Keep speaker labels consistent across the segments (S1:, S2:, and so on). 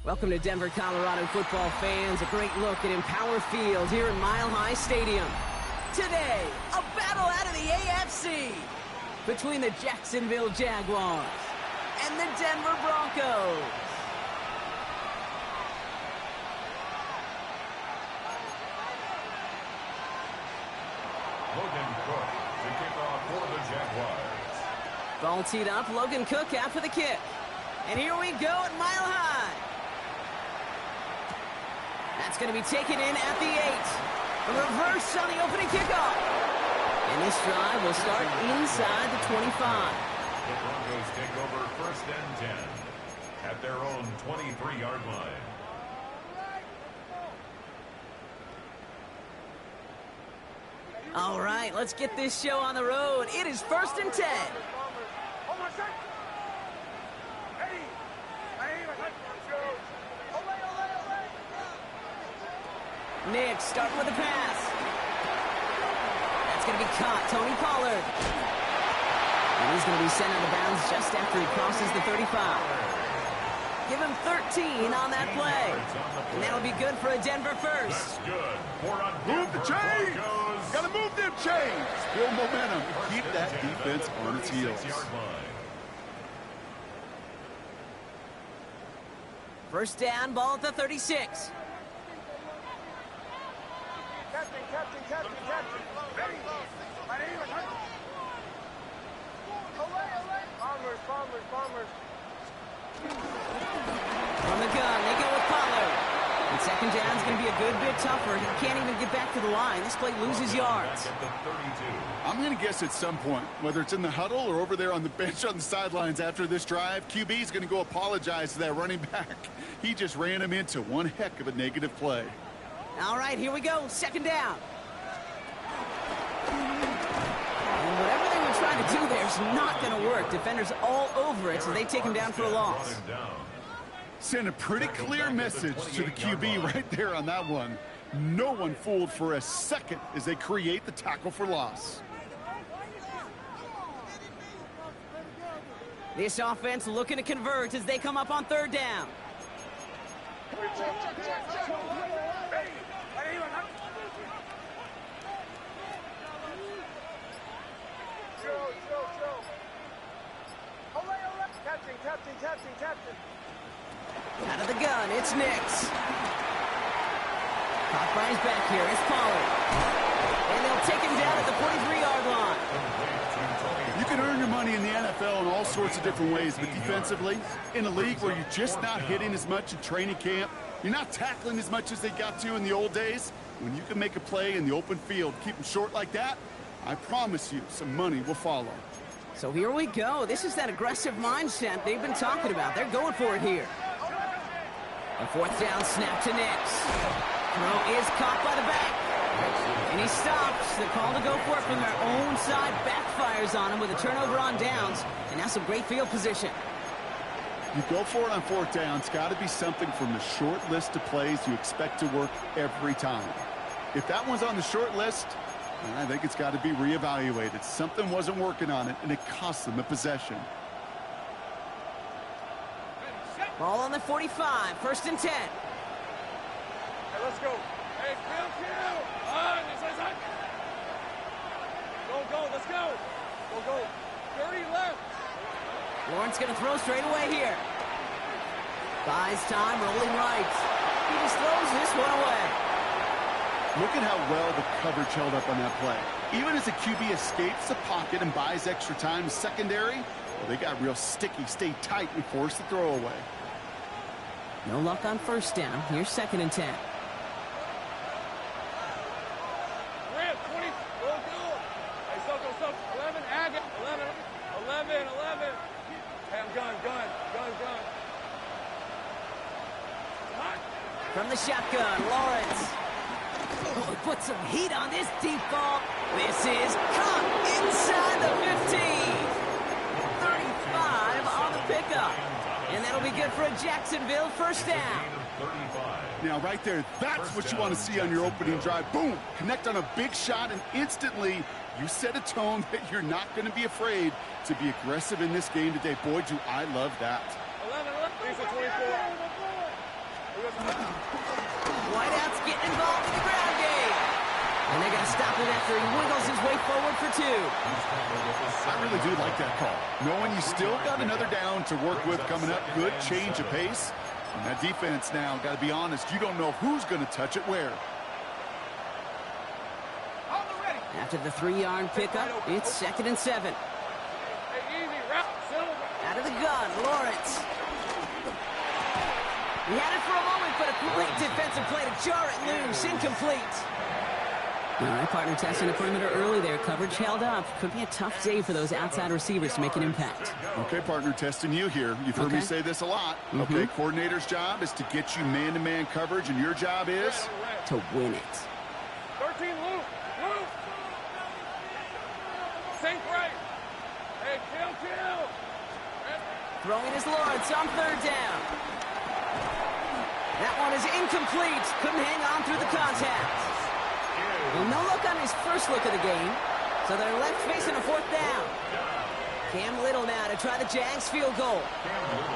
S1: Welcome to Denver, Colorado football fans. A great look at Empower Field here in Mile High Stadium. Today, a battle out of the AFC between the Jacksonville Jaguars and the Denver Broncos.
S2: Logan Cook to kick off for the Jaguars.
S1: Ball teed up, Logan Cook out for the kick. And here we go at Mile High. That's going to be taken in at the 8. A reverse on the opening kickoff. And this drive will start inside the 25.
S2: The Broncos take over 1st and 10 at their own 23-yard line.
S1: All right, let's get this show on the road. It is 1st and 10. Nick starting with a pass. That's going to be caught. Tony Pollard. And he's going to be sent out of bounds just after he crosses the 35. Give him 13 on that play. And that'll be good for a Denver first.
S2: That's good.
S3: Move the chains. Got to move them chains. Build momentum. Keep that defense on its heels.
S1: First down, ball at the 36.
S4: Bombers.
S1: From the gun, they go with Pollard. And second down's going to be a good bit tougher. He can't even get back to the line. This play loses yards.
S3: I'm going to guess at some point, whether it's in the huddle or over there on the bench on the sidelines after this drive, QB is going to go apologize to that running back. He just ran him into one heck of a negative play.
S1: All right, here we go. Second down. And whatever they were trying to do there is not going to work. Defenders all over it, so they take him down for a loss.
S3: Send a pretty clear message to the QB right there on that one. No one fooled for a second as they create the tackle for loss.
S1: This offense looking to convert as they come up on third down.
S4: Captain.
S1: Out of the gun, it's Nix. Caught by his back here, it's Pollard. And they'll take him down at the 43-yard line.
S3: You can earn your money in the NFL in all sorts of different ways, but defensively, in a league where you're just not hitting as much in training camp, you're not tackling as much as they got to in the old days, when you can make a play in the open field, keep them short like that, I promise you some money will follow.
S1: So here we go. This is that aggressive mindset they've been talking about. They're going for it here. A fourth down snap to Nix. Throw is caught by the back. And he stops. The call to go for it from their own side backfires on him with a turnover on downs. And that's some great field position.
S3: You go for it on fourth down. It's got to be something from the short list of plays you expect to work every time. If that one's on the short list, I think it's got to be reevaluated. Something wasn't working on it, and it cost them a possession.
S1: Ball on the 45, 1st and 10.
S4: Hey, let's go. Hey, Phil. Go, let's go. Go. 30 left.
S1: Lawrence going to throw straight away here. Buys time, rolling right. He just throws this one away.
S3: Look at how well the coverage held up on that play. Even as the QB escapes the pocket and buys extra time secondary, well, they got real sticky, stayed tight, and forced the throw away.
S1: No luck on first down. Here's 2nd and 10.
S4: Grant, 20. Go. Hey, so. 11, Agate. 11. Hey, I'm gun.
S1: From the shotgun, Lawrence. Oh, put some heat on this deep ball. This is caught inside the 15. 35 on the pickup. And that'll be good for a Jacksonville first down.
S3: Now, right there, that's what you want to see on your opening drive. Boom! Connect on a big shot, and instantly you set a tone that you're not going to be afraid to be aggressive in this game today. Boy, do I love that.
S4: 11. He's a 24.
S1: stop him after he wiggles his way forward for 2.
S3: I really do like that call. Knowing you still got another down to work with coming up, good change of pace. And that defense now, got to be honest, you don't know who's going to touch it where.
S1: After the 3-yard pickup, it's 2nd and 7.
S4: Hey, easy, route, Silver.
S1: Out of the gun, Lawrence. He had it for a moment, but a great defensive play to jar it loose. Incomplete. All right, partner testing the perimeter early there. Coverage held up. Could be a tough day for those outside receivers to make an impact.
S3: Okay, partner, testing you here. You've heard me say this a lot. Okay, coordinator's job is to get you man-to-man coverage, and your job is
S1: to win it.
S4: 13, Luke. Luke. Sink right. Hey, kill.
S1: Throwing is Lawrence on 3rd down. That one is incomplete. Couldn't hang on through the contact. Well, no look on his first look of the game. So they're left facing a 4th down. Cam Little now to try the Jags field goal.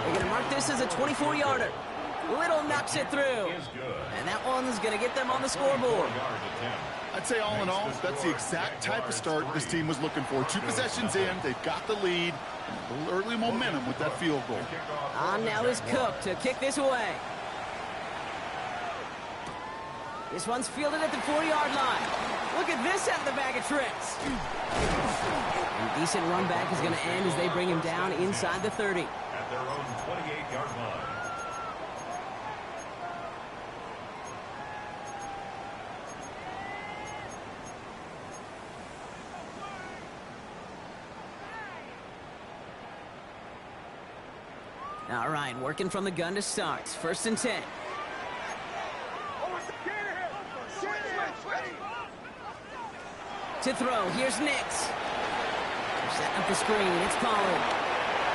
S1: They're going to mark this as a 24-yarder. Little knocks it through. And that one's going to get them on the scoreboard.
S3: I'd say all in all, that's the exact type of start this team was looking for. 2 possessions in, they've got the lead, and a little early momentum with that field goal.
S1: On now is Cook to kick this away. This one's fielded at the 4-yard line. Look at this out of the bag of tricks. A decent run back is going to end as they bring him down inside the 30.
S2: At their own 28-yard line.
S1: All right, working from the gun to start. 1st and 10. To throw, here's Nix. Setting up the screen, it's Pollard.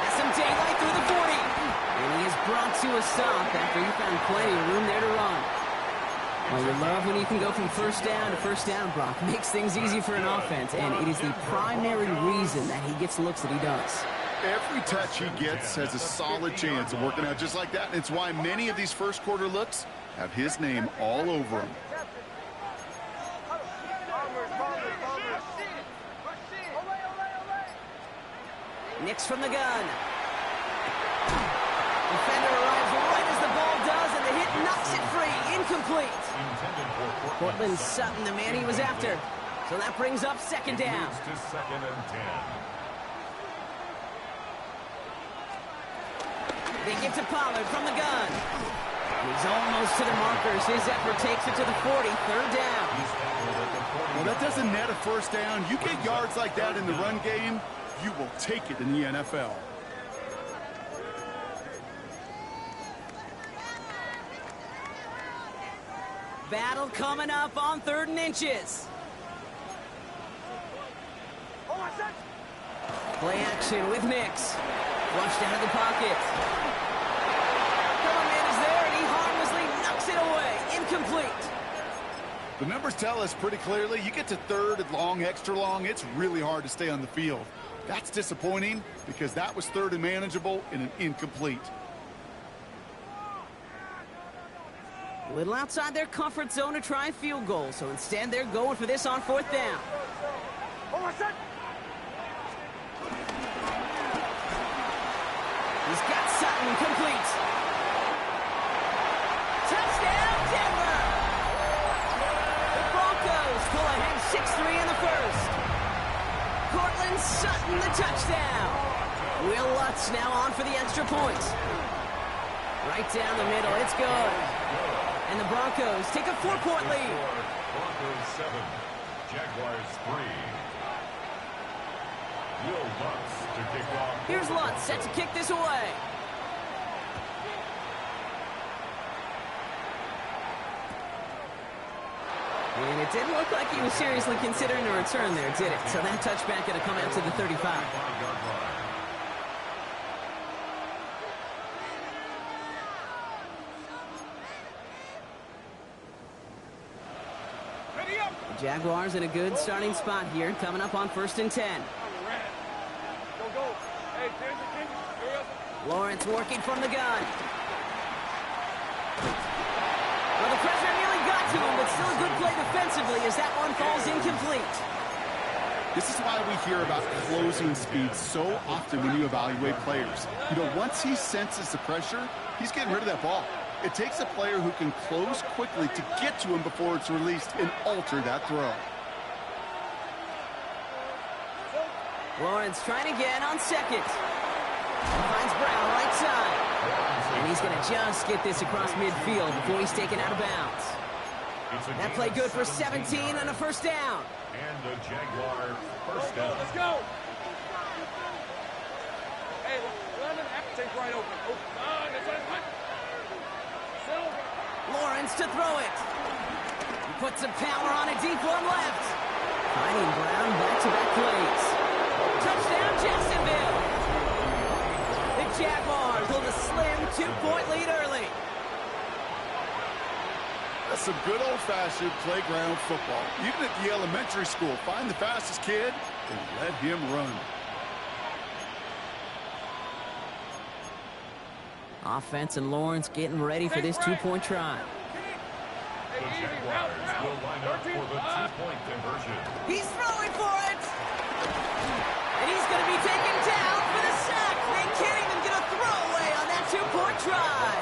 S1: Has some daylight through the 40. And he is brought to a stop after he found plenty of room there to run. Well, you love when you can go from 1st down to 1st down, Brock. Makes things easy for an offense, and it is the primary reason that he gets the looks that he does.
S3: Every touch he gets has a solid chance of working out just like that. And it's why many of these first quarter looks have his name all over them.
S1: Nix from the gun. Defender arrives right as the ball does, and the hit knocks it free. Incomplete. Cortland Sutton, the man he was after. So that brings up 2nd down.
S2: To 2nd and 10.
S1: They get to Pollard from the gun. He's almost to the markers. His effort takes it to the 40. 3rd down.
S3: Well, that doesn't net a 1st down. You get yards like that in the run game, you will take it in the NFL.
S1: Battle coming up on 3rd and inches. Play action with Nix. Flushed out of the pocket. Cover man is there, and he harmlessly knocks it away. Incomplete.
S3: The numbers tell us pretty clearly, you get to 3rd and long, extra long, it's really hard to stay on the field. That's disappointing because that was 3rd and manageable in an incomplete.
S1: A little outside their comfort zone to try a field goal, so instead they're going for this on 4th down. He's got Sutton complete. Touchdown, Denver! The Broncos pull ahead 6-3 in the 1st. Cortland Sutton, the touchdown. Will Lutz now on for the extra point. Right down the middle, it's good. And the Broncos take a 4-point lead.
S2: Broncos 7, Jaguars 3. Will Lutz to kick off.
S1: Here's Lutz set to kick this away. And it didn't look like he was seriously considering a return there, did it? So that touchback going to come out to the 35. The Jaguars in a good starting spot here, coming up on 1st and 10. Lawrence working from the gun. Well, the pressure nearly got to him, but but still a good play defensively as that one falls incomplete.
S3: This is why we hear about closing speed so often when you evaluate players. You know, once he senses the pressure, he's getting rid of that ball. It takes a player who can close quickly to get to him before it's released and alter that throw.
S1: Lawrence trying again on second. Finds Brown right side. And he's going to just get this across midfield before he's taken out of bounds. That play good for 17 and a first down.
S2: And the Jaguar first down.
S4: Let's go. Hey, Lemon, take right open.
S1: Lawrence to throw it. He puts some power on a deep one left. Finding Brown back-to-back plays. Touchdown, Jacksonville. The Jaguars hold a slim 2-point lead early.
S3: That's some good old-fashioned playground football. Even at the elementary school, find the fastest kid and let him run.
S1: Offense and Lawrence getting ready for this two-point try.
S2: The Jaguars will line up for the two-point conversion.
S1: He's throwing for it. And he's going to be taken down for the sack. They can't even get a throwaway on that two-point try.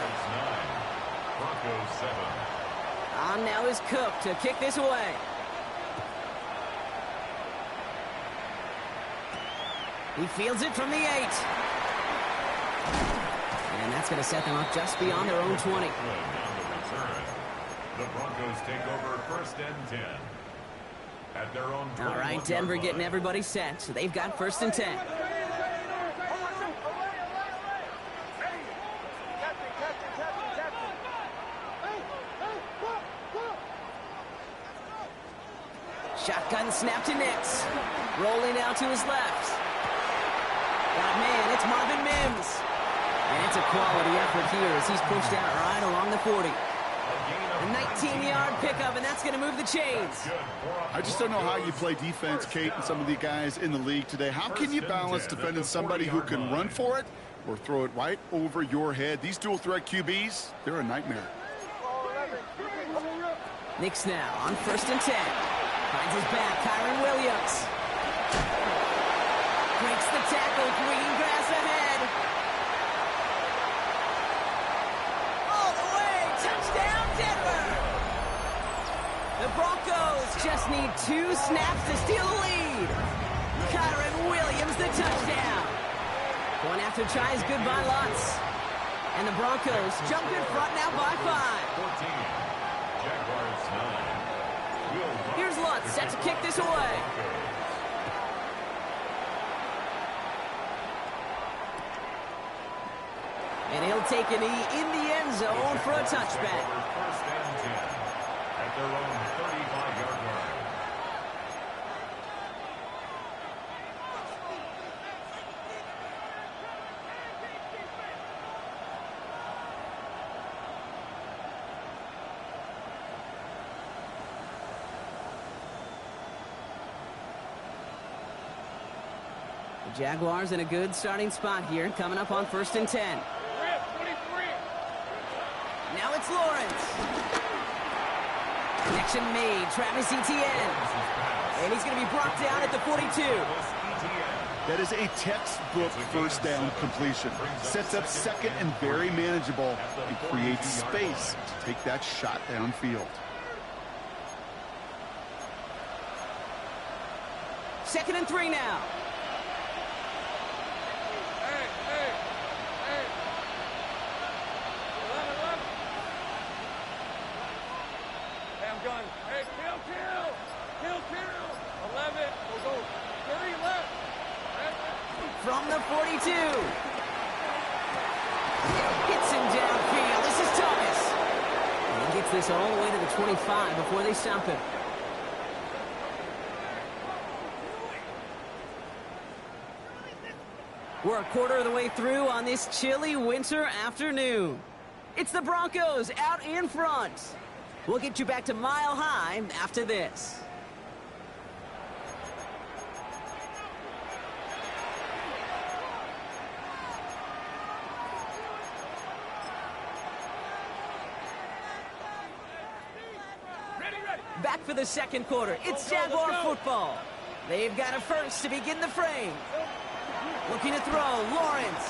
S2: Broncos 7.
S1: On now is Cook to kick this away. He fields it from the 8. And that's going to set them up just beyond their own 20.
S2: On the return, the Broncos take over first and 10. At their own 21
S1: All right, Denver
S2: yard
S1: getting
S2: line.
S1: everybody set, so they've got first and 10. Shotgun snap to Nix. Rolling out to his left. Got a man, it's Marvin Mims. And it's a quality effort here as he's pushed out right along the 40. A 19-yard pickup, and that's going to move the chains.
S3: I just don't know how you play defense, Kate, and some of the guys in the league today. How can you balance defending somebody who can run for it or throw it right over your head? These dual-threat QBs, they're a nightmare.
S1: Nix now on first and 10. Finds his back, Kyron Williams. Breaks the tackle, green grass ahead. All the way, touchdown Denver! The Broncos just need 2 snaps to steal the lead. Kyron Williams the touchdown. Going after tries good by Lutz. And the Broncos jump in front now by 5.
S2: 14. Jaguars 9.
S1: Here's Lutz set to kick this away. And he'll take a knee in the end zone for a touchback.
S2: First and 10 at their own 35-yard line.
S1: The Jaguars in a good starting spot here, coming up on first and 10. Now it's Lawrence. Connection made, Travis Etienne. And he's going to be brought down at the 42.
S3: That is a textbook first down completion. Sets up second and very manageable and creates space to take that shot downfield.
S1: Second and 3 now.
S4: Gun. Hey, kill. 11. We'll go 30 left.
S1: From the 42. Hits him downfield. This is Thomas. And he gets this all the way to the 25 before they stop him. We're a quarter of the way through on this chilly winter afternoon. It's the Broncos out in front. We'll get you back to Mile High after this.
S4: Ready,
S1: back for the second quarter. It's Jaguar football. They've got a first to begin the frame. Looking to throw, Lawrence.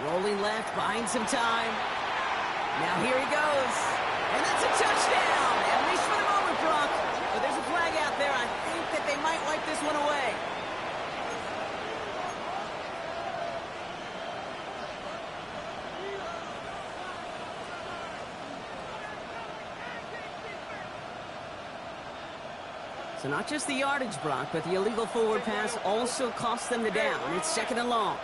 S1: Rolling left, buying some time. Now here he goes. And that's a touchdown. At least for the moment, Brock. But there's a flag out there. I think that they might wipe this one away. So not just the yardage, Brock, but the illegal forward pass also cost them the down. It's second and long.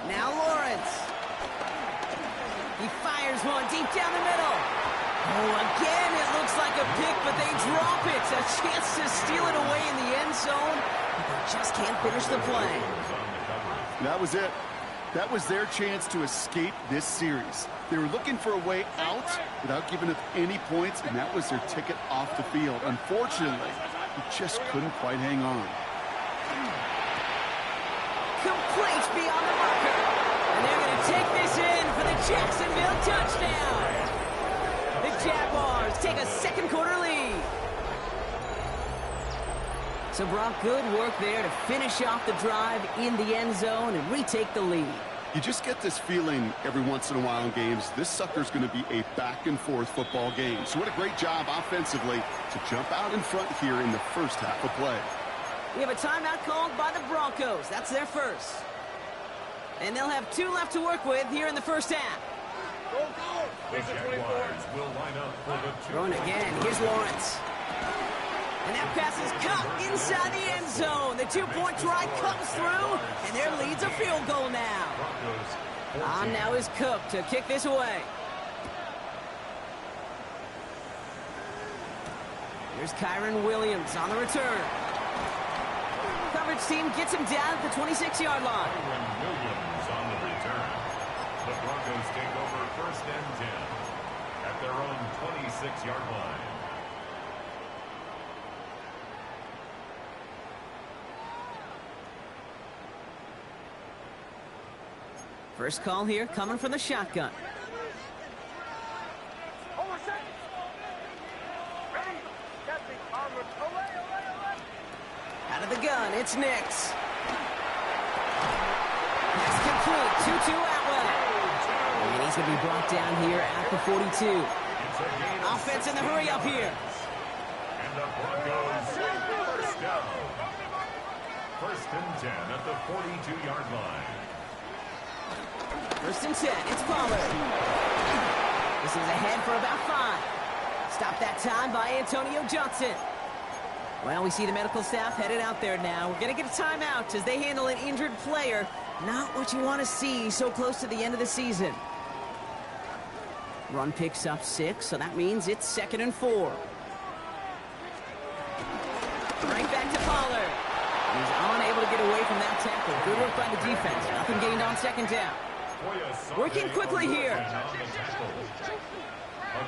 S1: Now Lawrence. He fires one deep down the middle. Oh, again, it looks like a pick, but they drop it. A chance to steal it away in the end zone, but they just can't finish the play.
S3: That was it. That was their chance to escape this series. They were looking for a way out without giving up any points, and that was their ticket off the field. Unfortunately, they just couldn't quite hang on.
S1: Complete beyond the marker. And they're going to take this in for the Jacksonville touchdown. The Jaguars take a second quarter lead. So Brock, good work there to finish off the drive in the end zone and retake the lead.
S3: You just get this feeling every once in a while in games, this sucker's going to be a back-and-forth football game. So what a great job offensively to jump out in front here in the first half of play.
S1: We have a timeout called by the Broncos. That's their first. And they'll have 2 left to work with here in the first half.
S2: The Jaguars will line up for the
S1: Throwing again. Here's Lawrence. And that pass is caught inside the end zone. The 2-point try comes through, and their lead's a field goal now. On now is Cook to kick this away. Here's Kyron Williams on the return. Coverage team gets him down at the 26-yard line.
S2: Kyron Williams on the return. The Broncos take over first and 10 at their own 26-yard line.
S1: First call here coming from the shotgun. Out of the gun, it's Nix. That's complete. 2-2 Atwell. And he's going to be brought down here at the 42. Offense in the hurry up here.
S2: And the Broncos first down. First and 10 at the 42-yard line.
S1: First and 10, it's Pollard. This is ahead for about 5. Stopped that time by Antonio Johnson. Well, we see the medical staff headed out there now. We're going to get a timeout as they handle an injured player. Not what you want to see so close to the end of the season. Run picks up 6, so that means it's second and 4. Right back to Pollard. He's unable to get away from that tackle. Good work by the defense. Nothing gained on second down. Working quickly here.
S2: A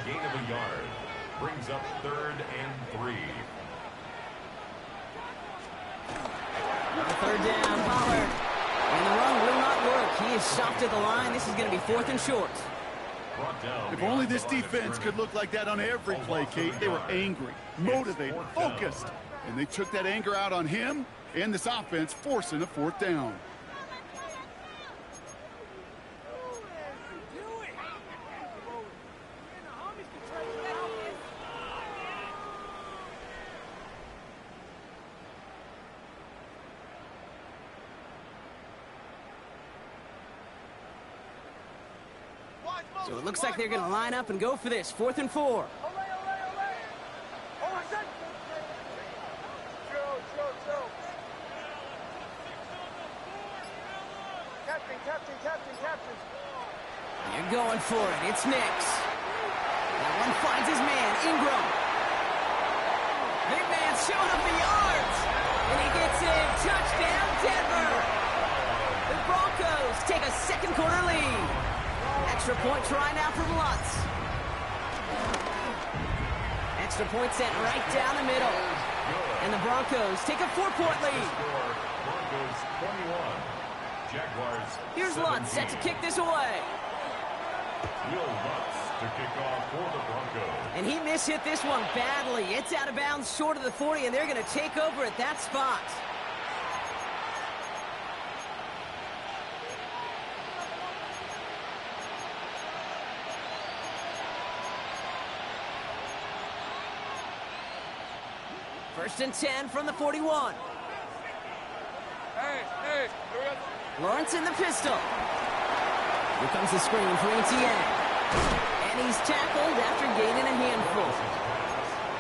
S2: gain of a yard brings up third and 3.
S1: Third down, Pollard. And the run will not work. He is stopped at the line. This is going to be 4th and short.
S3: If only this defense could look like that on every play, Kate. They were angry, motivated, focused. And they took that anger out on him and this offense, forcing a 4th down.
S1: So it looks like they're going to line up and go for this. 4th and 4. They're going for it. It's Nix. That one finds his man, Ingram. Big man showing up the yards. And he gets in. Touchdown, Denver. The Broncos take a second quarter lead. Extra point try now from Lutz. Extra point sent right down the middle. And the Broncos take a 4-point lead.
S2: Broncos 21, Jaguars.
S1: Here's Lutz set to kick this away.
S2: Will Lutz to kick off for the Broncos.
S1: And he mishit this one badly. It's out of bounds short of the 40, and they're going to take over at that spot. First and 10 from the 41.
S4: Hey,
S1: Lawrence in the pistol. Here comes the screen for Etienne. And he's tackled after gaining a handful.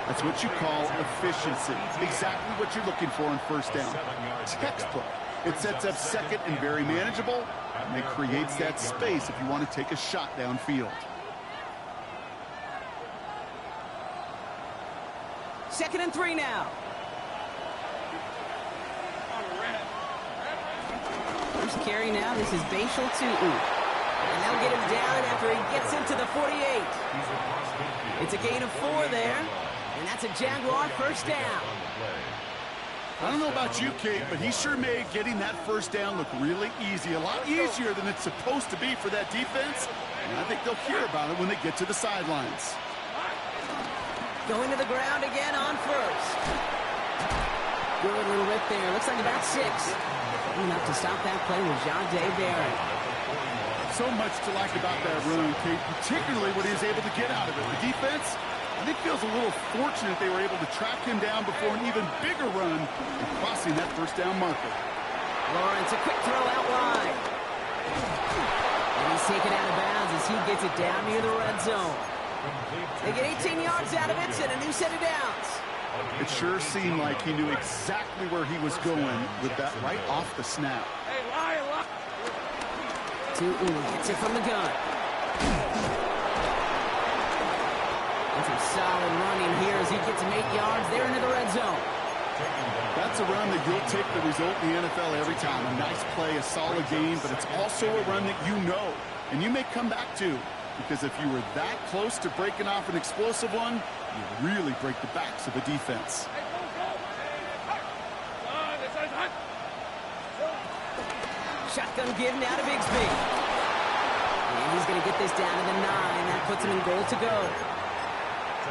S3: That's what you call efficiency. Exactly what you're looking for on first down. Textbook. It sets up second and very manageable, and it creates that space if you want to take a shot downfield.
S1: Second and 3 now. First carry now. This is Bashal to And they'll get him down after he gets into the 48. It's a gain of 4 there. And that's a Jaguar first down.
S3: I don't know about you, Kate, but he sure made getting that first down look really easy. A lot easier than it's supposed to be for that defense. And I think they'll hear about it when they get to the sidelines.
S1: Going to the ground again on first. Good little rip there. Looks like about 6. Enough to stop that play with Jahdae Barron.
S3: So much to like about that run, Kate, particularly what he was able to get out of it. The defense, I think, feels a little fortunate they were able to track him down before an even bigger run and crossing that first down marker.
S1: Lawrence, a quick throw out wide. And he's taken out of bounds as he gets it down near the red zone. They get 18 yards out of it and a new set of downs.
S3: It sure seemed like he knew exactly where he was going with that right off the snap.
S4: Hey, lie.
S1: Gets it from the gun. And some solid running here as he gets him 8 yards there into the red zone.
S3: That's a run that you'll take the result in the NFL every time. A nice play, a solid game, but it's also a run that you know and you may come back to. Because if you were that close to breaking off an explosive one, you really break the backs of the defense.
S1: Shotgun give now to Bigsby. And he's going to get this down to the 9. That puts him in goal to go.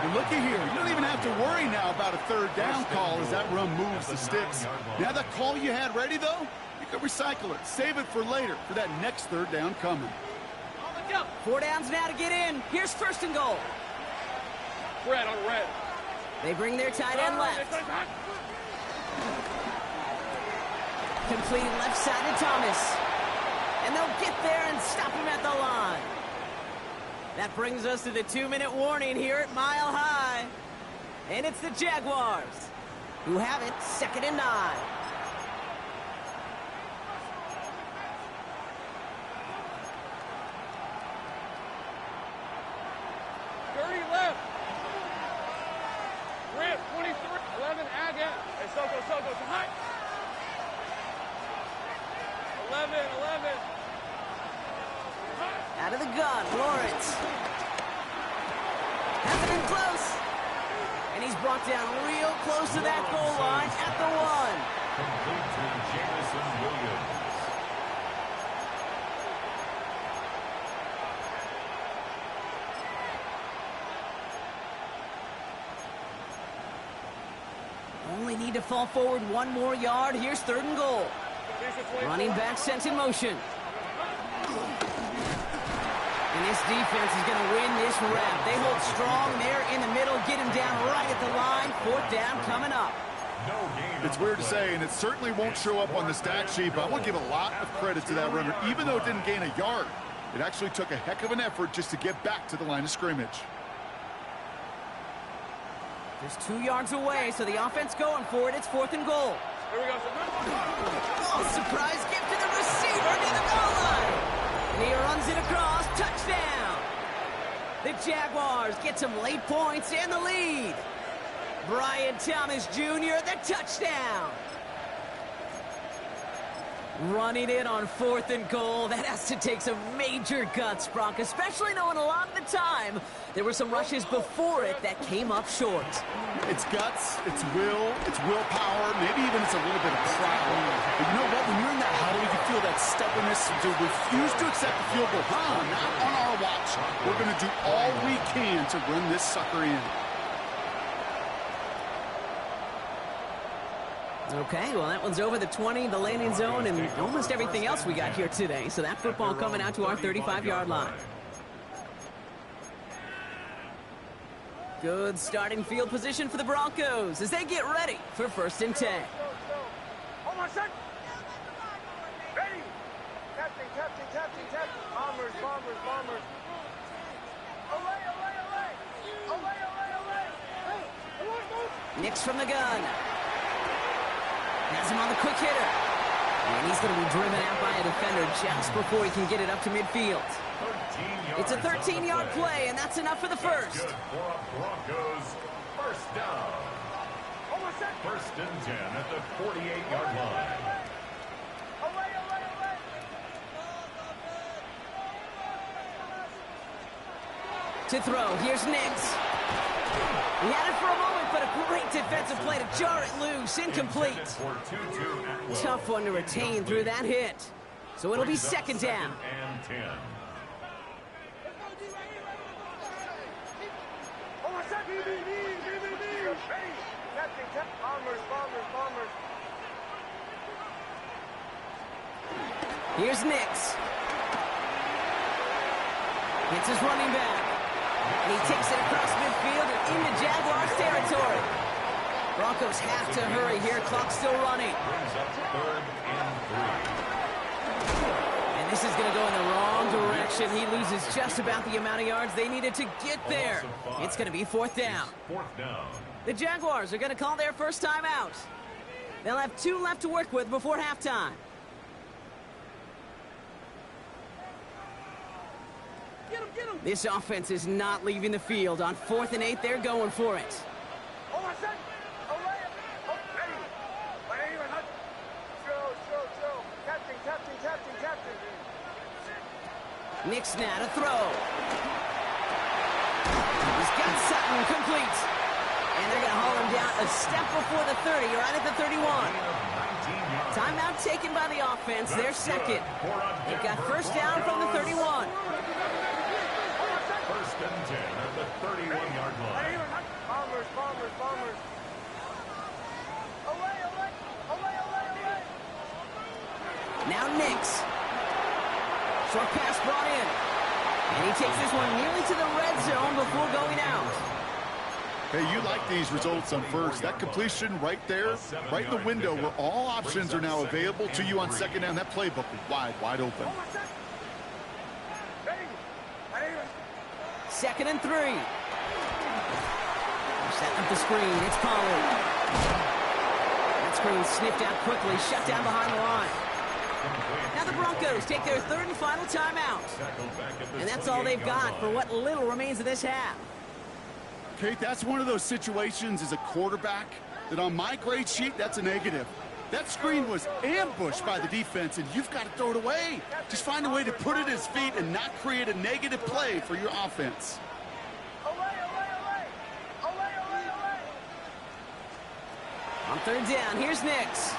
S3: And looky here, you don't even have to worry now about a third down call as that run moves the sticks. Now that call you had ready, though, you can recycle it. Save it for later for that next third down coming.
S1: 4 downs now to get in. Here's first and goal.
S4: Red on red.
S1: They bring their tight end left. Complete left side to Thomas. And they'll get there and stop him at the line. That brings us to the 2-minute warning here at Mile High. And it's the Jaguars who have it second and 9.
S4: Grant, 23, 11, Agate, and Soko, to high. 11.
S1: Out of the gun, Lawrence. Has it in close. And he's brought down real close to that goal line at the 1.
S2: Complete to Jameson Williams.
S1: Only need to fall forward 1 more yard. Here's third and goal. Running back sent in motion. And this defense is going to win this rep. They hold strong there in the middle, get him down right at the line. 4th down coming up.
S3: It's weird to say, and it certainly won't show up on the stat sheet, but I would give a lot of credit to that runner. Even though it didn't gain a yard, it actually took a heck of an effort just to get back to the line of scrimmage.
S1: Just 2 yards away, so the offense going for it. It's 4th and goal.
S4: Here we go.
S1: Oh, surprise gift to the receiver near the goal line. And he runs it across. Touchdown. The Jaguars get some late points and the lead. Brian Thomas Jr., the touchdown. Running it on 4th and goal. That has to take some major guts, Brock, especially knowing a lot of the time there were some rushes before it that came up short.
S3: It's guts, it's will, it's willpower, maybe even it's a little bit of pride. But you know what? When you're in that huddle, you can feel that stubborn promise to refuse to accept the field goal. Not on our watch. We're going to do all we can to run this sucker in.
S1: Okay, well, that one's over the 20, the landing zone, and almost everything else we got here today. So that football coming out to our 35-yard line. Good starting field position for the Broncos as they get ready for 1st and 10.
S4: Hold on a sec. Ready. Captain. Bombers. Away. Hey,
S1: Nix from the gun. Has him on the quick hitter. And he's going to be driven out by a defender just before he can get it up to midfield. It's a 13-yard play, and that's enough for the first.
S2: Good for a Broncos first down. 1st and 10 at the 48-yard line.
S4: Away.
S1: To throw, here's Nix. He had it for a moment, but a great defensive play to jar it loose. Incomplete. Tough one to retain through that hit. So it'll be 2nd down.
S2: And 10.
S1: Here's Nix. It's his running back. And he takes it across midfield and into Jaguars territory. Broncos have to hurry here. Clock's still running.
S2: Brings up 3rd and 3.
S1: And this is going to go in the wrong direction. He loses just about the amount of yards they needed to get there. It's going to be 4th down.
S2: 4th down.
S1: The Jaguars are going to call their first time out. They'll have 2 left to work with before halftime.
S4: Get him.
S1: This offense is not leaving the field. On 4th and 8, they're going for it.
S4: Hold on a sec. Away. Ready. Chill. Captain.
S1: Nix now to throw. He's got Sutton complete. And they're going to haul him down a step before the 30, right at the 31. Timeout taken by the offense. They're second. They've got 1st down from the 31.
S2: 1st and 10 at the 31-yard line.
S4: Bombers. Away.
S1: Now Nix. Short pass brought in. And he takes this one nearly to the red zone before going out.
S3: Hey, you like these results on first. That completion right there, right in the window where all options are now available to you on 2nd down. That playbook is wide open.
S1: 2nd and 3. Setting up the screen. It's Pollard. That screen sniffed out quickly, shut down behind the line. Now the Broncos take their 3rd and final timeout. And that's all they've got for what little remains of this half.
S3: Kate, that's one of those situations as a quarterback that on my grade sheet, that's a negative. That screen was ambushed by the defense, and you've got to throw it away. Just find a way to put it at his feet and not create a negative play for your offense.
S1: On 3rd down, here's Nix.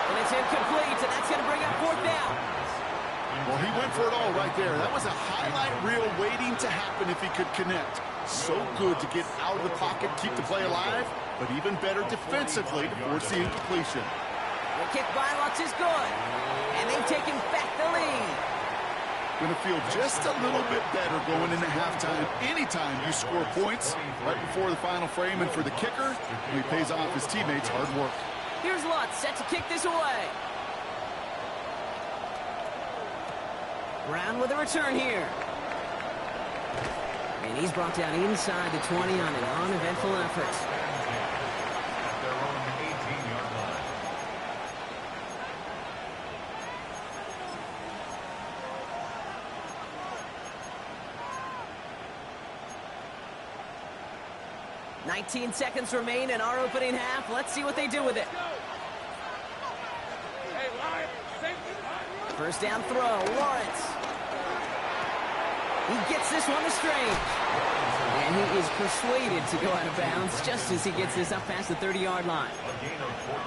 S1: And it's incomplete, and that's going to bring up 4th down.
S3: Well, he went for it all right there. That was a highlight reel waiting to happen if he could connect. So good to get out of the pocket, keep the play alive, but even better defensively to force the incompletion.
S1: The kick by Lutz is good, and they've taken back the lead.
S3: Going to feel just a little bit better going into halftime. Anytime you score points right before the final frame, and for the kicker, he pays off his teammates' hard work.
S1: Here's Lutz set to kick this away. Brown with a return here. And he's brought down inside the 20 on an uneventful effort.
S2: At their own 18-yard line.
S1: "19 seconds remain in our opening half. Let's see what they do with it.
S4: Hey, line. Safety.
S1: 1st down throw, Lawrence. He gets this one to Strange. And he is persuaded to go out of bounds just as he gets this up past the 30-yard line.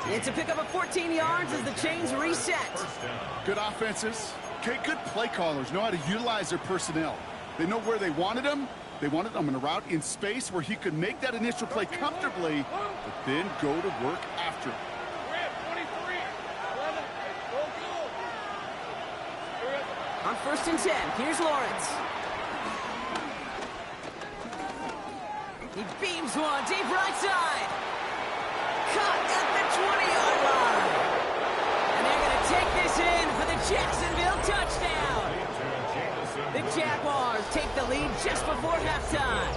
S1: It's a pickup of 14 yards as the chains reset.
S3: Good offenses. Okay, good play callers know how to utilize their personnel. They know where they wanted him. They wanted him in a route in space where he could make that initial play comfortably, but then go to work after it.
S1: On 1st and 10, here's Lawrence. He beams one deep right side. Caught at the 20-yard line. And they're going to take this in for the Jacksonville touchdown. The Jaguars take the lead just before halftime.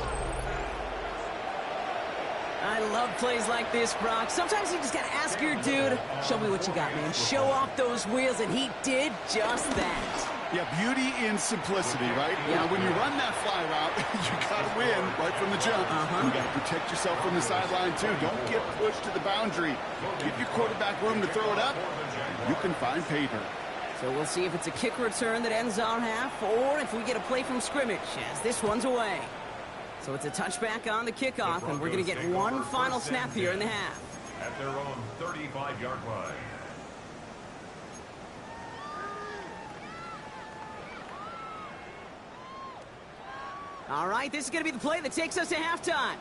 S1: I love plays like this, Brock. Sometimes you just got to ask your dude, show me what you got, man. Show off those wheels, and he did just that.
S3: Yeah, beauty in simplicity, right? Yeah. Now, when you run that fly route, you got to win right from the jump. You got to protect yourself from the sideline, too. Don't get pushed to the boundary. Give your quarterback room to throw it up. You can find pay dirt.
S1: So we'll see if it's a kick return that ends our half, or if we get a play from scrimmage, as this one's away. So it's a touchback on the kickoff, and we're going to get one final snap here in the half.
S2: At their own 35-yard line.
S1: All right, this is going to be the play that takes us to halftime.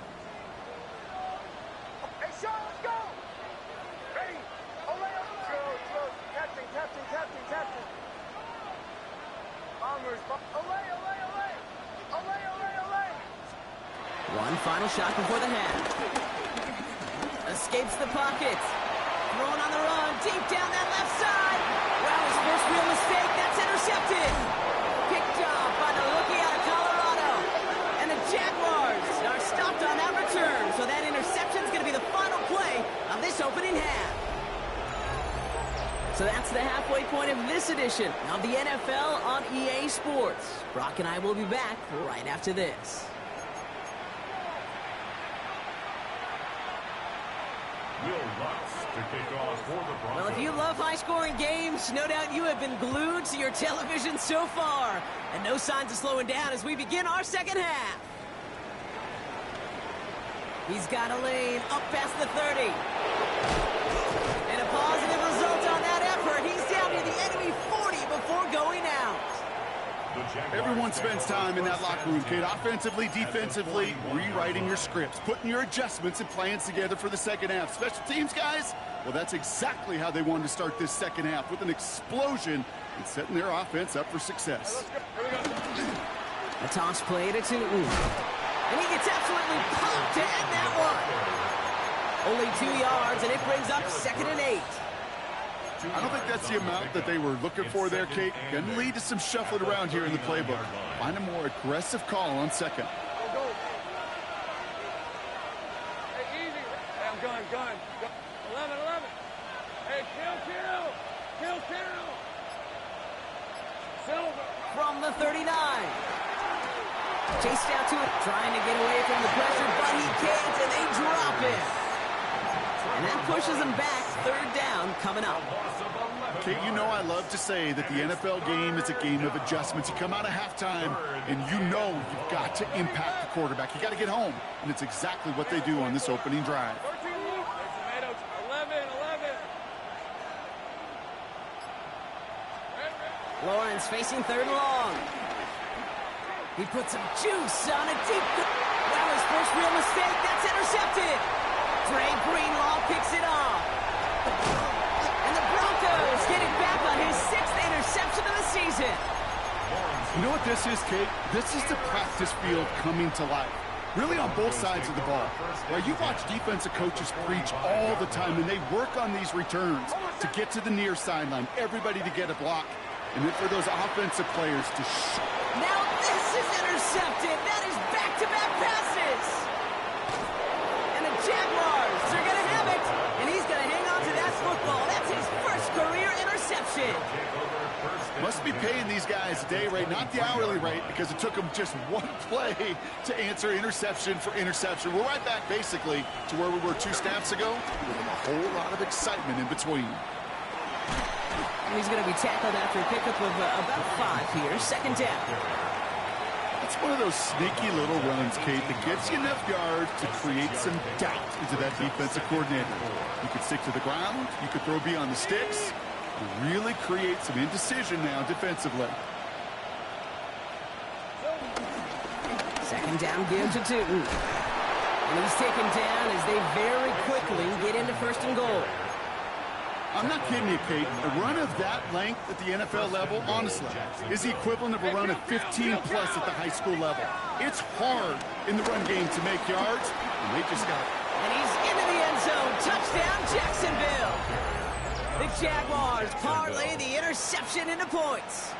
S4: Hey, Sean, let's go! Ready? Slow. Captain. Bombers, Olay!
S1: One final shot before the half. Escapes the pocket. Thrown on the run, deep down that left side. Well, his first real mistake, that's intercepted. Picked off by the rookie out of Colorado. And the Jaguars are stopped on that return. So that interception is going to be the final play of this opening half. So that's the halfway point of this edition of the NFL on EA Sports. Brock and I will be back right after this. Well, if you love high-scoring games, no doubt you have been glued to your television so far. And no signs of slowing down as we begin our second half. He's got a lane up past the 30. And a positive result on that effort. He's down to the enemy 40 before going out.
S3: Everyone spends time in that locker room, Kate. Offensively, defensively, rewriting your scripts, putting your adjustments and plans together for the second half. Special teams, guys, well, that's exactly how they wanted to start this second half, with an explosion and setting their offense up for success.
S1: A toss play to Tu'u. And he gets absolutely pumped to end that one. Only 2 yards, and it brings up 2nd and 8.
S3: I don't think that's the amount that they were looking for there, Kate. Going to lead to some shuffling around here in the playbook. Find a more aggressive call on second.
S4: Go. Hey, easy. Hey, I'm gun. 11. Hey, kill. Silver.
S1: From the 39. Chased out to it, trying to get away from the pressure, but he can't, and they drop it. And that pushes them back. 3rd down coming up.
S3: Kate, you know I love to say that the NFL game is a game of adjustments. You come out of halftime, and you know you've got to impact the quarterback. You got to get home, and it's exactly what they do on this opening drive.
S4: 11.
S1: Lawrence facing 3rd and long. He puts some juice on a deep. Well, his first real mistake, that's intercepted. Dre Greenlaw picks it off. And the Broncos get it back on his 6th interception of the season.
S3: You know what this is, Kate? This is the practice field coming to life. Really on both sides of the ball. Right, you watch defensive coaches preach all the time, and they work on these returns to get to the near sideline, everybody to get a block, and then for those offensive players to
S1: Now this is intercepted. That is back-to-back passes. And the Jaguars are going to have it. And he's going to hang on to that football. That's his first career interception.
S3: Must be paying these guys a day rate, not the hourly rate, because it took them just one play to answer interception for interception. We're right back, basically, to where we were 2 snaps ago, with a whole lot of excitement in between.
S1: And he's going to be tackled after a pickup of about 5 here. 2nd down.
S3: It's one of those sneaky little runs, Kate, that gets you enough yards to create some doubt into that defensive coordinator. You could stick to the ground, you could throw beyond the sticks, and really create some indecision now defensively.
S1: Second down, give to Tootin. And he's taken down as they very quickly get into first and goal.
S3: I'm not kidding you, Kate. A run of that length at the NFL level, honestly, is the equivalent of a run of 15-plus at the high school level. It's hard in the run game to make yards, and they just got it.
S1: And he's into the end zone. Touchdown, Jacksonville. The Jaguars parlay the interception into points.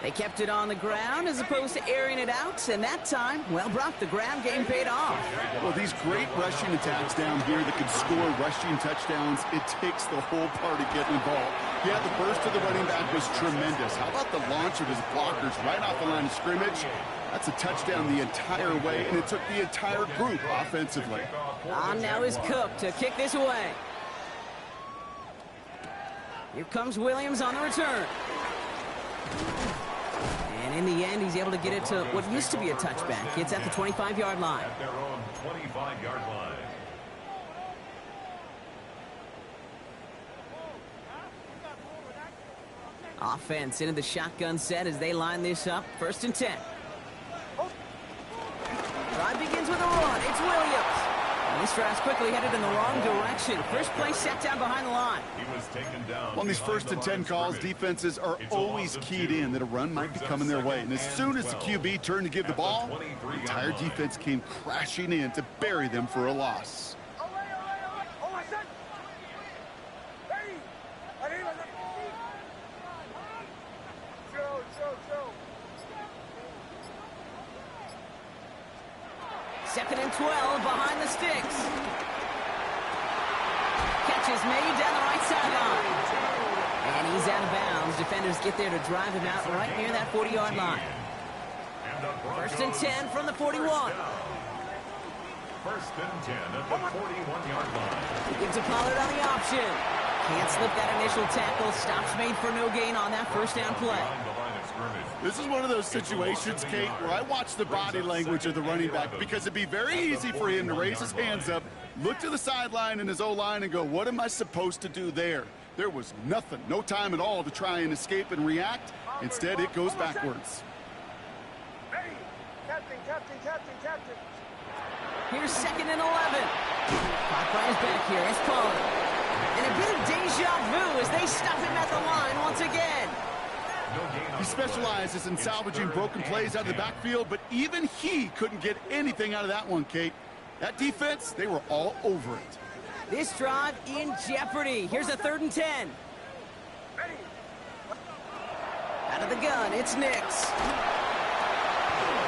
S1: They kept it on the ground as opposed to airing it out, and that time, well, Brock, the ground game paid off.
S3: Well, these great rushing attacks down here that can score rushing touchdowns, it takes the whole party getting involved. Yeah, the burst of the running back was tremendous. How about the launch of his blockers right off the line of scrimmage? That's a touchdown the entire way, and it took the entire group offensively.
S1: On now is Cook to kick this away. Here comes Williams on the return. And in the end, he's able to get it to what used to be a touchback. It's at the 25-yard line.
S2: At their own 25-yard line.
S1: Offense into the shotgun set as they line this up. First and 10. Drive begins with a run. It's Williams. And this drive's quickly headed in the wrong direction. First play set down behind the line.
S2: He was taken down.
S3: On these first and 10 calls, defenses are always keyed in that a run might be coming their way. And as soon as the QB turned to give the ball, the entire defense came crashing in to bury them for a loss.
S1: Second and 12 behind the sticks. Catch is made down the right sideline. And he's out of bounds. Defenders get there to drive him out right near that 40-yard line. First and 10 from the 41.
S2: First and 10 at the 41-yard line.
S1: Gives to Pollard on the option. Can't slip that initial tackle. Stops made for no gain on that first down play.
S3: This is one of those situations, Kate, where I watch the body language of the running back because it'd be very easy for him to raise his hands up, look to the sideline in his O-line and go, what am I supposed to do there? There was nothing, no time at all to try and escape and react. Instead, it goes backwards.
S4: Captain.
S1: Here's second and 11. Popeye is back here. It's Pollard. And a bit of deja vu as they stop him at the line once again.
S3: He specializes in salvaging broken plays out of the backfield, but even he couldn't get anything out of that one, Kate. That defense, they were all over it.
S1: This drive in jeopardy. Here's a third and 10. Out of the gun, it's Nix.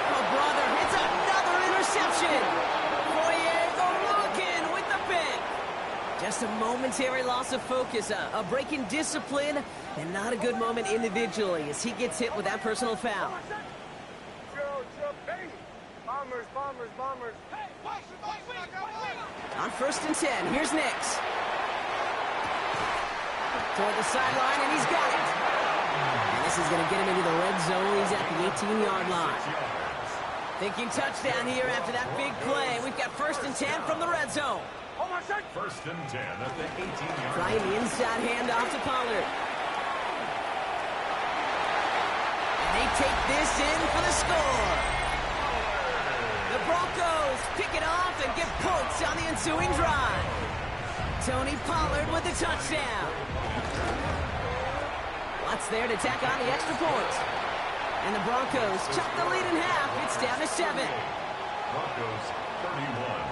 S1: Oh, brother, it's another interception. Foye with the pick. Just a momentary loss of focus, a break in discipline, and not a good moment individually as he gets hit with that personal foul.
S4: Bombers.
S1: On first and 10, here's Nix. Toward the sideline, and he's got it. And this is going to get him into the red zone. He's at the 18-yard line. Thinking touchdown here after that big play. We've got first and 10 from the red zone.
S2: First and 10 at the 18-yard line.
S1: Trying the inside handoff to Pollard. And they take this in for the score. The Broncos pick it off and get points on the ensuing drive. Tony Pollard with the touchdown. Watts there to tack on the extra point. And the Broncos chop the lead in half. It's down to 7.
S2: Broncos 31.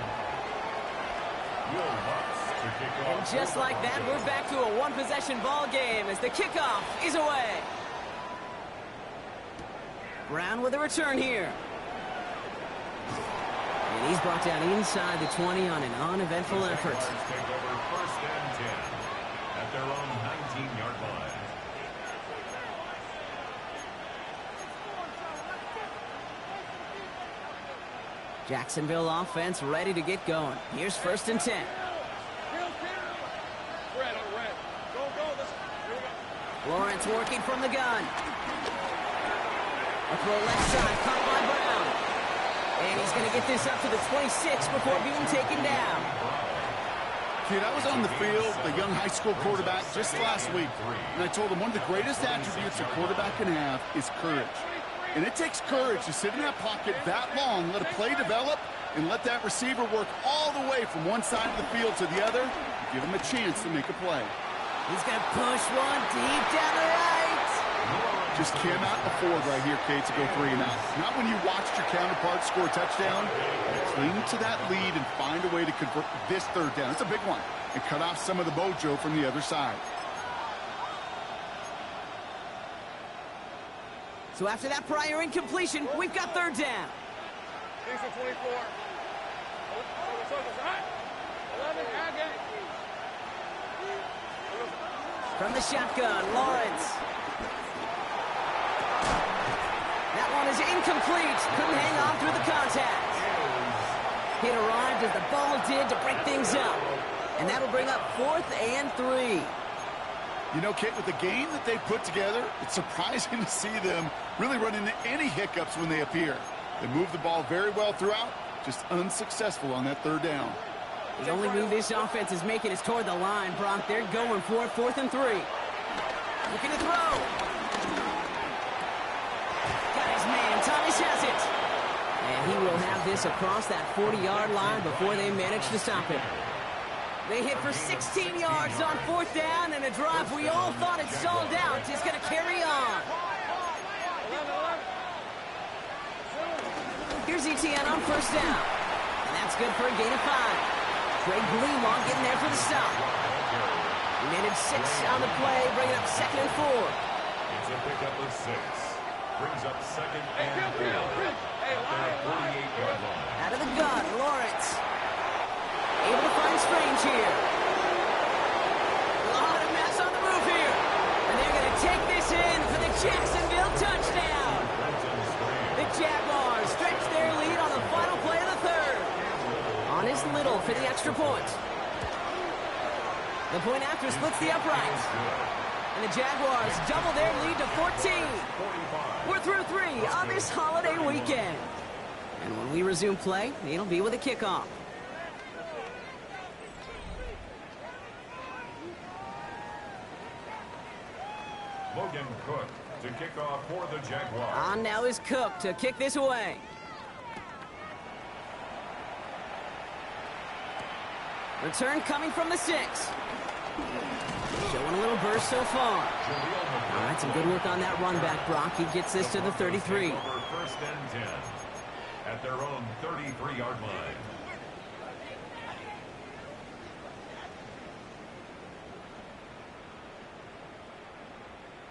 S2: Will Watts to kick off.
S1: And just like that, we're back to a one-possession ball game as the kickoff is away. Brown with a return here. And he's brought down inside the 20 on an uneventful effort.
S2: Take over first and 10 at their own 19-yard line.
S1: Jacksonville offense ready to get going. Here's first and 10.
S4: Red. Go. Listen. Here we go.
S1: Lawrence working from the gun. A throw left side, caught by Brown. And he's going to get this up to the 26 before being taken down.
S3: Kid, I was on the field, the young high school quarterback, just last week, and I told him one of the greatest attributes a quarterback can have is courage. And it takes courage to sit in that pocket that long, let a play develop, and let that receiver work all the way from one side of the field to the other, and give him a chance to make a play.
S1: He's going to push one deep down the right.
S3: Just cannot afford right here, Kate, to go 3 and out. Not when you watched your counterpart score a touchdown. Cling to that lead and find a way to convert this 3rd down. It's a big one. And cut off some of the mojo from the other side.
S1: So after that prior incompletion, we've got 3rd down.
S4: 24. 11, again.
S1: From the shotgun, Lawrence. That one is incomplete. Couldn't hang on through the contact. It arrived as the ball did to break things up. And that'll bring up 4th and 3.
S3: You know, Kate, with the game that they put together, it's surprising to see them really run into any hiccups when they appear. They move the ball very well throughout, just unsuccessful on that 3rd down.
S1: The only move this offense is making is toward the line, Brock. They're going for it, 4th and 3. Looking to throw. Got his man. Thomas has it. And he will have this across that 40-yard line before they manage to stop him. They hit for 16 yards on 4th down, and a drive we all thought had stalled out is going to carry on. Here's Etienne on 1st down. And that's good for a gain of 5. Craig Gleamon getting there for the stop. He managed 6 on the play, bringing up 2nd and 4.
S2: It's a pickup of 6. Brings up 2nd and 4. At their 48-yard line.
S1: Out of the gun, Lawrence. Able to find Strange here. A lot of mess on the roof here. And they're going to take this in for the Jacksonville touchdown. The Jaguars stretch their lead on the final play of the 3rd. On is Little for the extra point. The point after splits the uprights. And the Jaguars double their lead to 14. We're through 3 on this holiday weekend. And when we resume play, it'll be with a kickoff.
S2: Logan Cook to kick off for the Jaguars.
S1: On now is Cook to kick this away. Return coming from the 6. Showing a little burst so far. All right, some good work on that run back, Brock. He gets this to the 33.
S2: 1st and 10 at their own 33-yard line.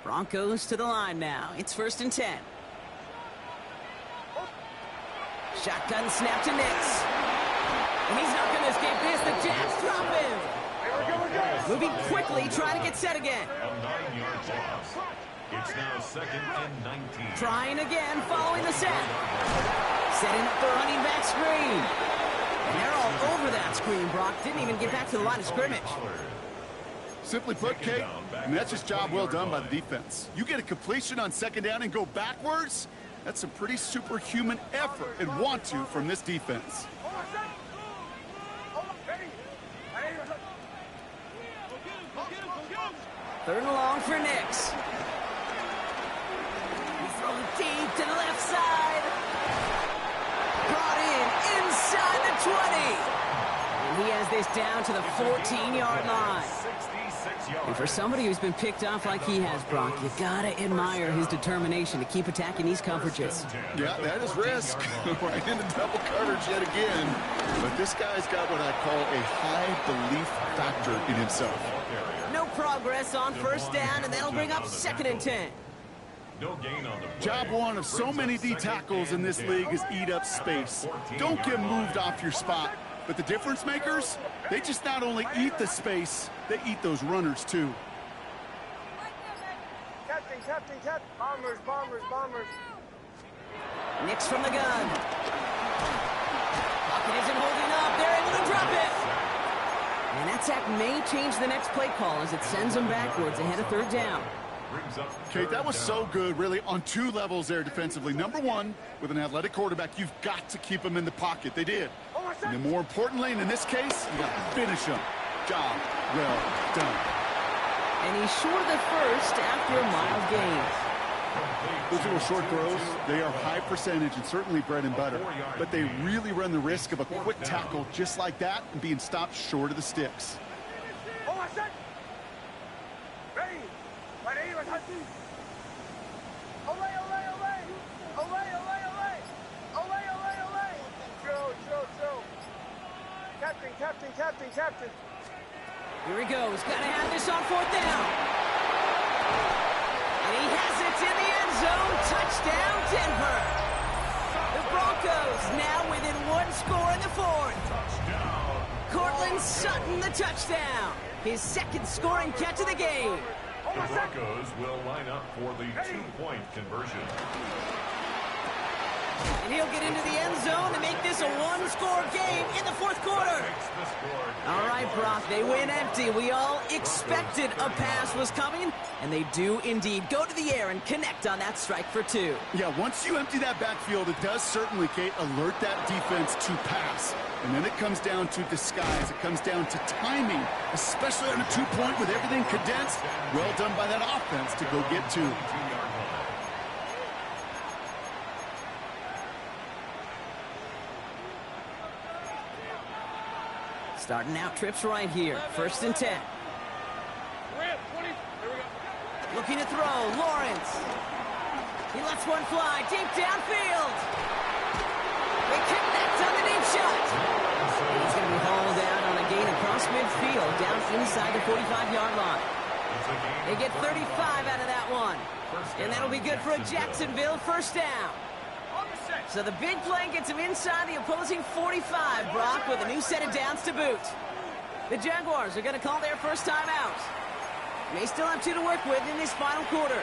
S1: Broncos to the line now. It's 1st and 10. Shotgun snap to Nix. And he's not going to escape this. The Jets drop him. Moving quickly, trying to get set again.
S2: A 9-yard loss. It's now 2nd and 19.
S1: Trying again, following the set. Setting up the running back screen. And they're all over that screen, Brock. Didn't even get back to the line of scrimmage.
S3: Simply put, Kate, and that's just job well done by the defense. You get a completion on 2nd down and go backwards, that's some pretty superhuman effort and want to from this defense.
S1: Third and long for Nix. He's throwing deep to the left side. Brought in inside the 20. And he has this down to the 14-yard line. And for somebody who's been picked off like he has, Brock, you gotta admire his determination to keep attacking these coverages.
S3: Yeah, that is risk. Right into double coverage yet again. But this guy's got what I call a high belief factor in himself.
S1: No progress on 1st down, and that'll bring up 2nd and 10.
S2: No gain on the play.
S3: Job one of so many D tackles in this league is eat up space. Don't get moved off your spot. But the difference makers, they just not only eat the space, they eat those runners too.
S4: Captain. Bombers.
S1: Nix from the gun. Pocket isn't holding up. They're able to drop it. And that sack may change the next play call as it sends them backwards ahead of 3rd down.
S2: brings up
S3: Kate, that was
S2: third
S3: so
S2: down.
S3: good, really, on two levels there defensively. Number one, with an athletic quarterback, you've got to keep him in the pocket. They did. And then more importantly, and in this case, you got to finish him. Job well done.
S1: And he's short of the first after a mild gain.
S3: Those little short throws, they are high percentage and certainly bread and butter. But they really run the risk of a quick tackle just like that and being stopped short of the sticks.
S4: Captain.
S1: Here he goes. Got to have this on fourth down. And he has it in the end zone. Touchdown, Denver. The Broncos now within one score in the fourth. Cortland Sutton, the touchdown. His second scoring catch of the game.
S2: The Broncos will line up for the two-point conversion.
S1: And he'll get into the end zone to make this a one-score game in the fourth quarter. All right, Brock, they win empty. We all expected a pass was coming, and they do indeed go to the air and connect on that strike for two.
S3: Yeah, once you empty that backfield, it does certainly, Kate, alert that defense to pass. And then it comes down to disguise. It comes down to timing, especially on a two-point with everything condensed. Well done by that offense to go get two.
S1: Starting out trips right here. First and 10.
S4: There we go.
S1: Looking to throw. Lawrence. He lets one fly deep downfield. They connect on the deep shot. And he's going to be hauled out on a gain across midfield down inside the 45-yard line. They get 35 out of that one. And that'll be good for a Jacksonville first down. So the big play gets him inside the opposing 45, Brock, with a new set of downs to boot. The Jaguars are going to call their first time out. They still have two to work with in this final quarter.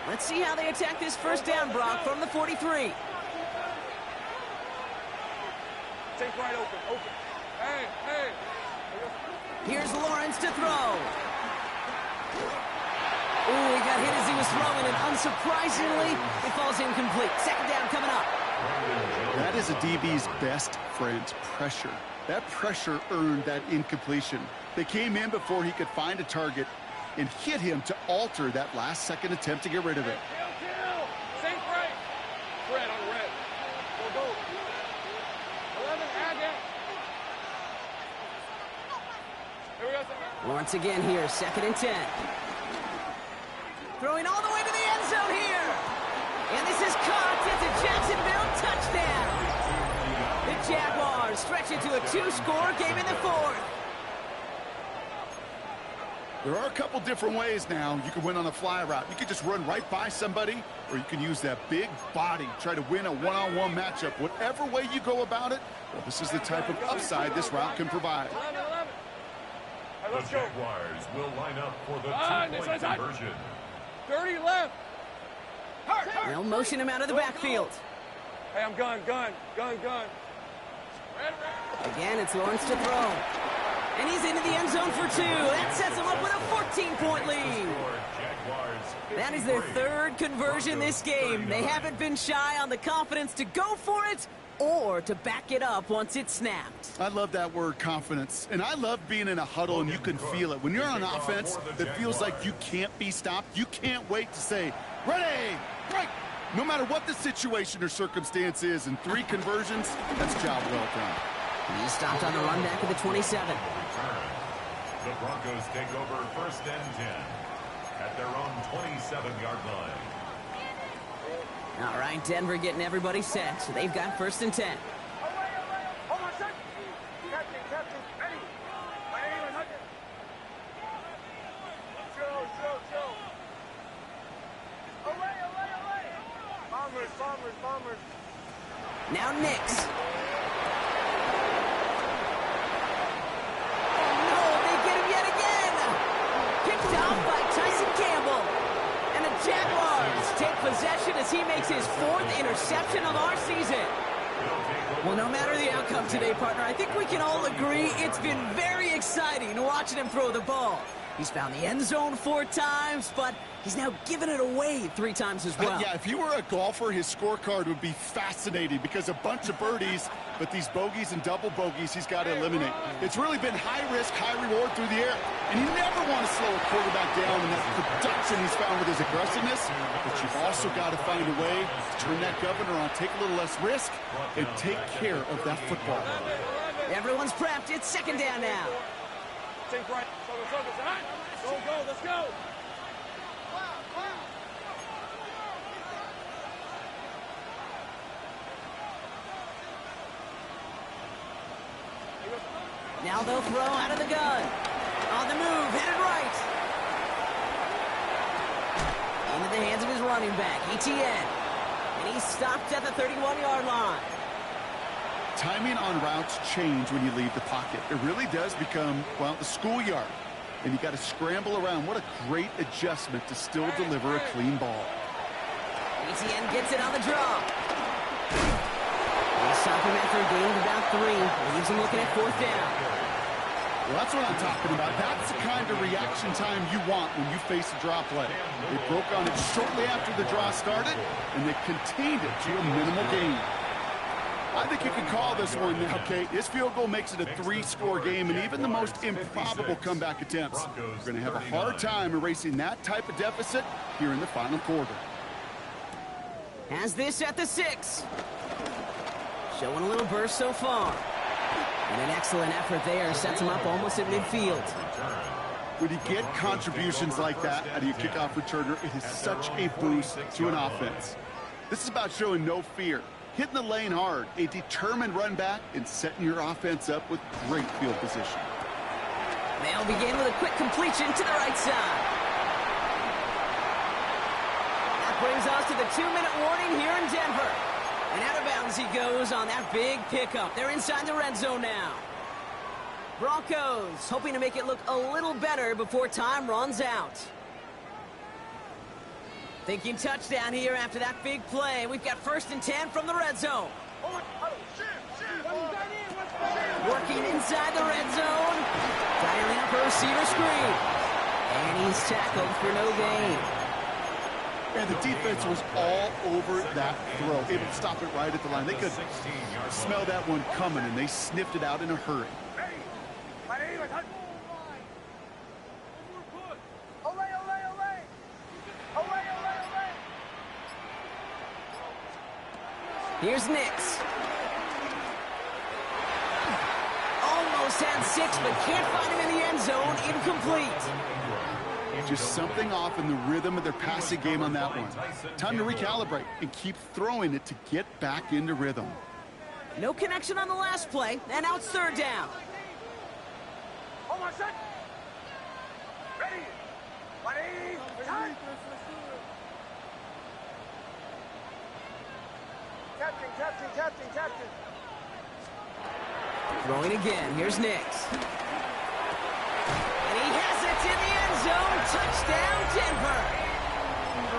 S1: Let's see how they attack this first down, Brock, from the 43.
S4: Take right open. Hey.
S1: Here's Lawrence to throw. Ooh, he got hit as he was throwing, and unsurprisingly, it falls incomplete. Second down coming up.
S3: That is a DB's best friend, pressure. That pressure earned that incompletion. They came in before he could find a target and hit him to alter that last-second attempt to get rid of it.
S4: Kill. Safe right. Red on red. Go. 11, add that. Here we go.
S1: Lawrence again here, second and 10. Throwing all the way to the end zone here. And this is caught. It's a Jacksonville touchdown. The Jaguars stretch it to a two-score game in the fourth.
S3: There are a couple different ways now. You can win on a fly route. You can just run right by somebody, or you can use that big body, try to win a one-on-one matchup. Whatever way you go about it, well, this is the type of upside this route can provide.
S4: 11.
S2: The Jaguars will line up for the two-point conversion.
S4: 30 left.
S1: They'll motion him out of the backfield.
S4: Hey, I'm gun.
S1: Again, it's Lawrence to throw. And he's into the end zone for two. That sets him up with a 14-point lead. That is their third conversion this game. They haven't been shy on the confidence to go for it or to back it up once it's snapped.
S3: I love that word, confidence. And I love being in a huddle and you can feel it. When you're on offense, it feels like you can't be stopped. You can't wait to say, ready, break. No matter what the situation or circumstance is, in three conversions, that's job well done.
S1: He's stopped on the run back of the 27.
S2: The Broncos take over first and 10 at their own 27-yard line.
S1: All right, Denver getting everybody set. So they've got first and 10.
S4: Hold on a second. Captain. Ready. Chill. Away. Bombers.
S1: Now Nix. Possession as he makes his fourth interception of our season. Well, no matter the outcome today, partner, I think we can all agree it's been very exciting watching him throw the ball. He's found the end zone 4 times, but he's now given it away 3 times as well.
S3: Yeah, if he were a golfer, his scorecard would be fascinating because a bunch of birdies, but these bogeys and double bogeys he's got to eliminate. It's really been high risk, high reward through the air, and you never want to slow a quarterback down in that production he's found with his aggressiveness, but you've also got to find a way to turn that governor on, take a little less risk, and take care of that football.
S1: Everyone's prepped. It's 2nd down now.
S4: Think right. Go, go, let's go.
S1: Now they'll throw out of the gun. On the move, headed right. Into the hands of his running back, ETN. And he's stopped at the 31-yard line.
S3: Timing on routes change when you leave the pocket. It really does become, well, the schoolyard. And you got to scramble around. What a great adjustment to still deliver a clean ball.
S1: ETN gets it on the draw. He'll stop him after a gain of about 3. Leaves him looking at 4th down.
S3: Well, that's what I'm talking about. That's the kind of reaction time you want when you face a draw play. They broke on it shortly after the draw started, and they contained it to a minimal gain. I think you can call this one now, okay? This field goal makes it a 3-score game, and even the most improbable comeback attempts are going to have a hard time erasing that type of deficit here in the final quarter.
S1: Has this at the 6. Showing a little burst so far. And an excellent effort there sets him up almost at midfield.
S3: When you get contributions like that out of your kickoff returner, it is such a boost to an offense. This is about showing no fear, hitting the lane hard, a determined run back, and setting your offense up with great field position.
S1: They'll begin with a quick completion to the right side. That brings us to the 2-minute warning here in Denver. And out of bounds he goes on that big pickup. They're inside the red zone now. Broncos hoping to make it look a little better before time runs out. Thinking touchdown here after that big play. We've got 1st and 10 from the red zone. Working inside the red zone. Dialing up a receiver screen. And he's tackled for no gain.
S3: And the defense was all over that throw, able to stop it right at the line. They could smell that one coming, and they sniffed it out in a hurry.
S1: Here's Nix. Almost had 6, but can't find him in the end zone. Incomplete.
S3: Just something off in the rhythm of their passing game on that one. Time to recalibrate and keep throwing it to get back into rhythm.
S1: No connection on the last play, and now it's 3rd down.
S4: Hold on, set. Ready. Time. Captain.
S1: Throwing again. Here's Nix. And he has it in the end zone. Touchdown, Denver.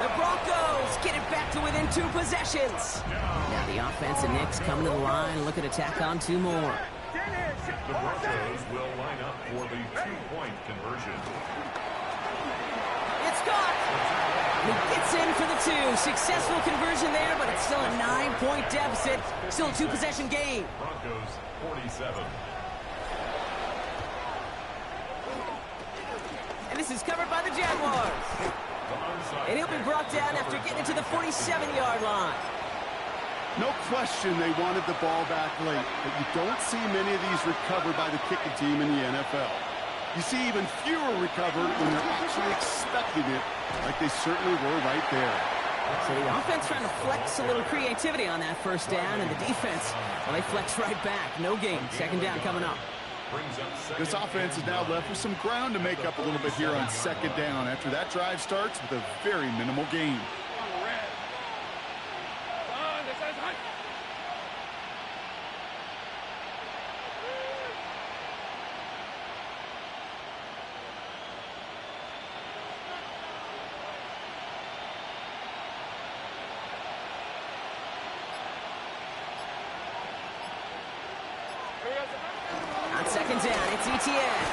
S1: The Broncos get it back to within 2 possessions. Now the offense and Nix coming to the line, looking to tack on 2 more.
S2: The Broncos will line up for the 2-point conversion.
S1: It's caught. He gets in for the 2. Successful conversion there, but it's still a 9-point deficit. Still a 2-possession game.
S2: Broncos 47.
S1: And this is covered by the Jaguars. And he'll be brought down after getting it to the 47-yard line.
S3: No question they wanted the ball back late, but you don't see many of these recovered by the kicking team in the NFL. You see even fewer recovered when they're actually expecting it, like they certainly were right there.
S1: So the offense trying to flex a little creativity on that 1st down, and the defense, well, they flex right back. No gain. 2nd down coming up.
S3: This offense is now left with some ground to make up a little bit here on 2nd down after that drive starts with a very minimal gain.
S1: On 2nd down, it's ETN.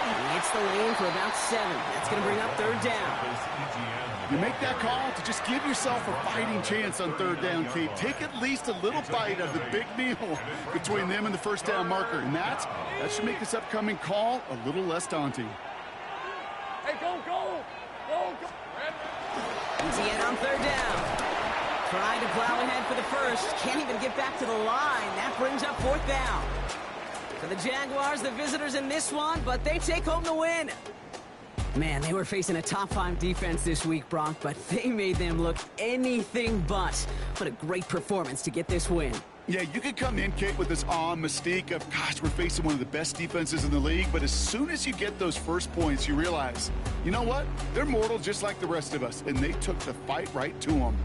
S1: He hits the lane for about 7. That's going to bring up third down.
S3: You make that call to just give yourself a fighting chance on third down, Kate. Take at least a little bite of the big meal between them and the first down marker. And that should make this upcoming call a little less daunting.
S4: Hey, go!
S1: Etienne on third down. Trying to plow ahead for the first. Can't even get back to the line. That brings up fourth down. For the Jaguars, the visitors in this one, but they take home the win. Man, they were facing a top-5 defense this week, Brock, but they made them look anything but. What a great performance to get this win.
S3: Yeah, you could come in, Kate, with this awe and mystique of, gosh, we're facing one of the best defenses in the league, but as soon as you get those first points, you realize, you know what? They're mortal just like the rest of us, and they took the fight right to them.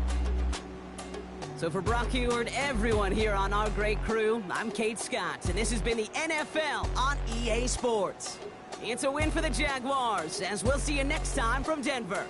S1: So for Brock Huard, everyone here on our great crew, I'm Kate Scott, and this has been the NFL on EA Sports. It's a win for the Jaguars, as we'll see you next time from Denver.